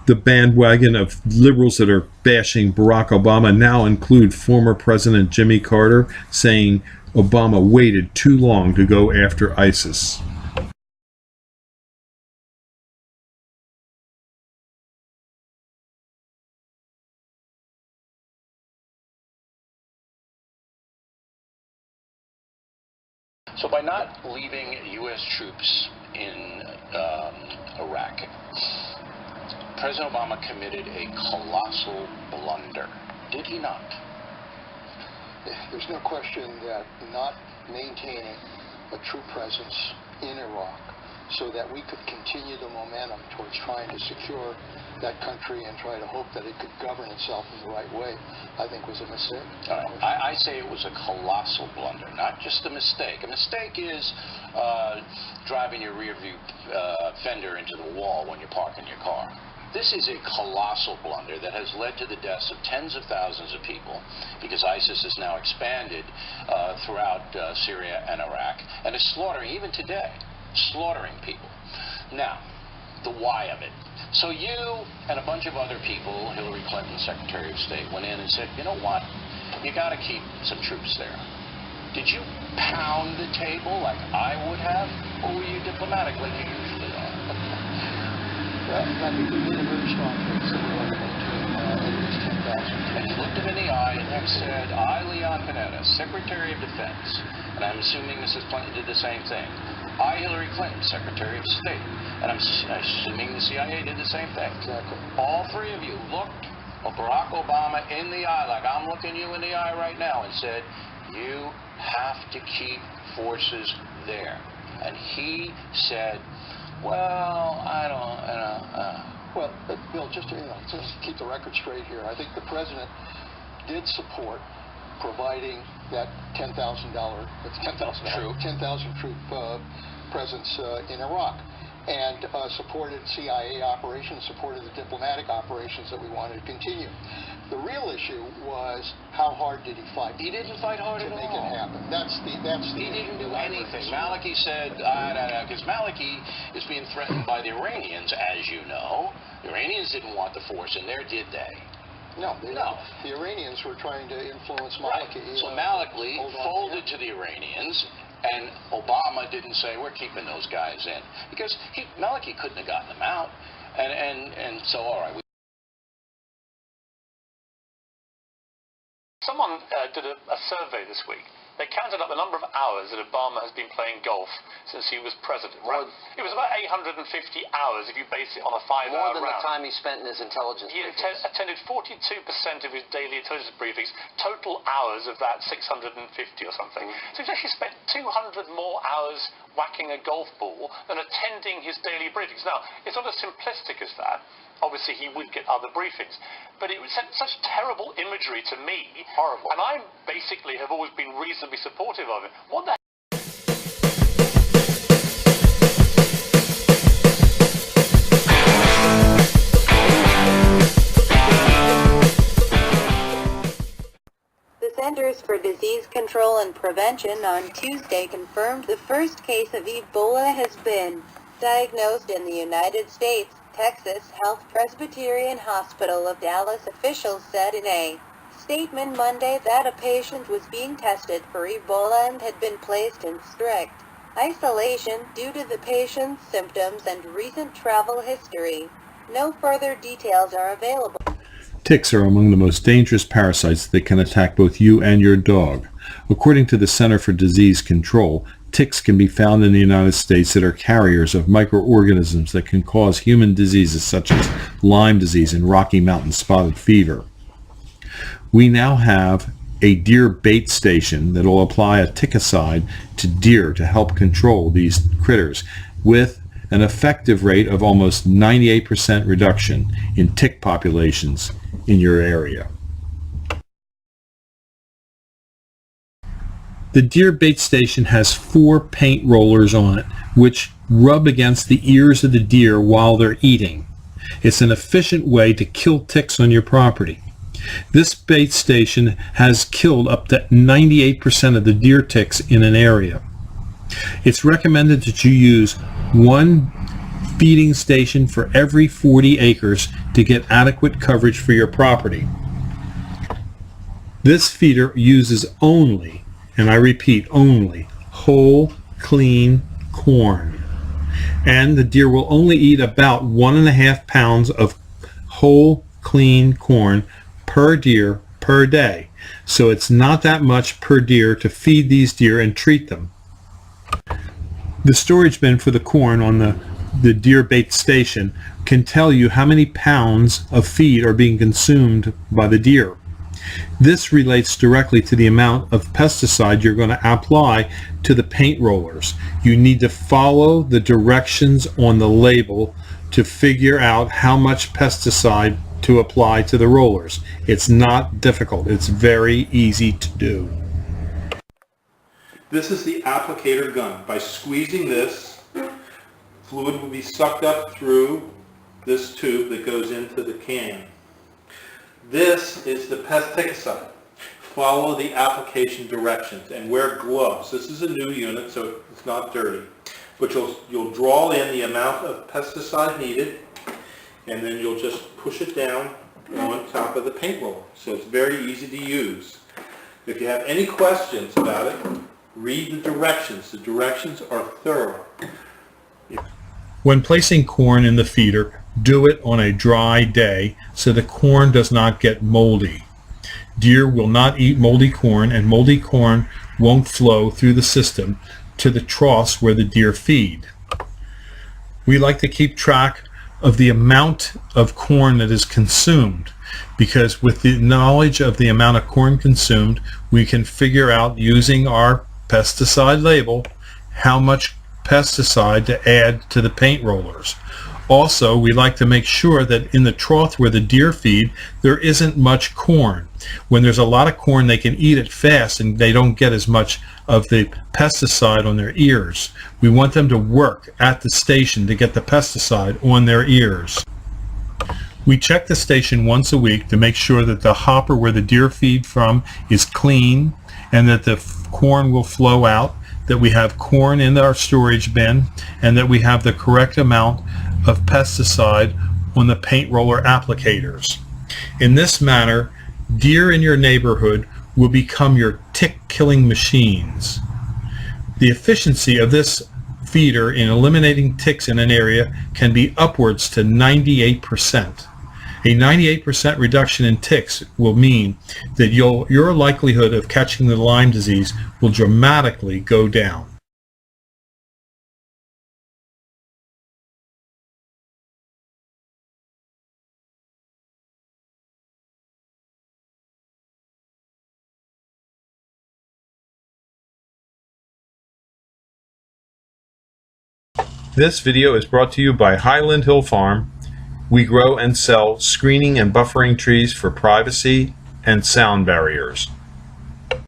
The bandwagon of liberals that are bashing Barack Obama now include former President Jimmy Carter, saying Obama waited too long to go after ISIS. So by not leaving U.S. troops in Iraq, President Obama committed a colossal blunder. Did he not? There's no question that not maintaining a true presence in Iraq so that we could continue the momentum towards trying to secure that country and try to hope that it could govern itself in the right way, I think was a mistake. I say it was a colossal blunder, not just a mistake. A mistake is driving your rear view fender into the wall when you're parking your car. This is a colossal blunder that has led to the deaths of tens of thousands of people, because ISIS has now expanded throughout Syria and Iraq and is slaughtering, even today, slaughtering people. Now, the why of it. So you and a bunch of other people, Hillary Clinton, Secretary of State, went in and said, you know what, you got to keep some troops there. Did you pound the table like I would have, or were you diplomatic like you usually are? Well, I think we made a very strong case that we wanted to at least 10,000. And you looked him in the eye and said, I, Leon Panetta, Secretary of Defense, and I'm assuming Mrs. Clinton did the same thing. I, Hillary Clinton, Secretary of State, and I'm assuming the CIA did the same thing. Exactly. All three of you looked Barack Obama in the eye, like I'm looking you in the eye right now, and said, you have to keep forces there. And he said, well, I don't, Well, Bill, just to keep the record straight here, I think the president did support providing that $10,000 troop presence in Iraq, and supported CIA operations, supported the diplomatic operations that we wanted to continue. The real issue was, how hard did he fight? He didn't fight hard at all to make it happen. That's the He didn't do anything. Maliki said, because Maliki is being threatened by the Iranians, as you know. The Iranians didn't want the force in there, did they? No. The Iranians were trying to influence Maliki. Right. So Maliki folded to the Iranians, and Obama didn't say, we're keeping those guys in. Because Maliki couldn't have gotten them out. And so, all right. Someone did a survey this week. They counted up the number of hours that Obama has been playing golf since he was president. It was about 850 hours if you base it on a 5-hour round. More than the time he spent in his intelligence He briefings. attended 42% of his daily intelligence briefings, total hours of that 650 or something. So he's actually spent 200 more hours whacking a golf ball than attending his daily briefings. Now, it's not as simplistic as that. Obviously, he would get other briefings. But it sent such terrible imagery to me. Horrible. And I basically have always been reasonably supportive of it. What the The Centers for Disease Control and Prevention on Tuesday confirmed the first case of Ebola has been diagnosed in the United States. Texas Health Presbyterian Hospital of Dallas officials said in a statement Monday that a patient was being tested for Ebola and had been placed in strict isolation due to the patient's symptoms and recent travel history. No further details are available. Ticks are among the most dangerous parasites that can attack both you and your dog. According to the Center for Disease Control, ticks can be found in the United States that are carriers of microorganisms that can cause human diseases such as Lyme disease and Rocky Mountain spotted fever. We now have a deer bait station that will apply a ticicide to deer to help control these critters, with an effective rate of almost 98% reduction in tick populations in your area. The deer bait station has 4 paint rollers on it, which rub against the ears of the deer while they're eating. It's an efficient way to kill ticks on your property. This bait station has killed up to 98% of the deer ticks in an area. It's recommended that you use 1 feeding station for every 40 acres to get adequate coverage for your property. This feeder uses only, and I repeat, only, whole, clean corn. And the deer will only eat about 1.5 pounds of whole, clean corn per deer per day. So it's not that much per deer to feed these deer and treat them. The storage bin for the corn on the deer bait station can tell you how many pounds of feed are being consumed by the deer. This relates directly to the amount of pesticide you're going to apply to the paint rollers. You need to follow the directions on the label to figure out how much pesticide to apply to the rollers. It's not difficult. It's very easy to do. This is the applicator gun. By squeezing this, fluid will be sucked up through this tube that goes into the can. This is the pesticide. Follow the application directions and wear gloves. This is a new unit, so it's not dirty. But you'll draw in the amount of pesticide needed, and then you'll just push it down on top of the paint roller. So it's very easy to use. If you have any questions about it, read the directions. The directions are thorough. When placing corn in the feeder, do it on a dry day so the corn does not get moldy. Deer will not eat moldy corn, and moldy corn won't flow through the system to the troughs where the deer feed. We like to keep track of the amount of corn that is consumed, because with the knowledge of the amount of corn consumed, we can figure out, using our pesticide label, how much pesticide to add to the paint rollers. Also, we like to make sure that in the trough where the deer feed, there isn't much corn. When there's a lot of corn, they can eat it fast and they don't get as much of the pesticide on their ears. We want them to work at the station to get the pesticide on their ears. We check the station once a week to make sure that the hopper where the deer feed from is clean and that the corn will flow out, that we have corn in our storage bin, and that we have the correct amount of pesticide on the paint roller applicators. In this manner, deer in your neighborhood will become your tick-killing machines. The efficiency of this feeder in eliminating ticks in an area can be upwards to 98%. A 98% reduction in ticks will mean that your likelihood of catching the Lyme disease will dramatically go down. This video is brought to you by Highland Hill Farm. We grow and sell screening and buffering trees for privacy and sound barriers.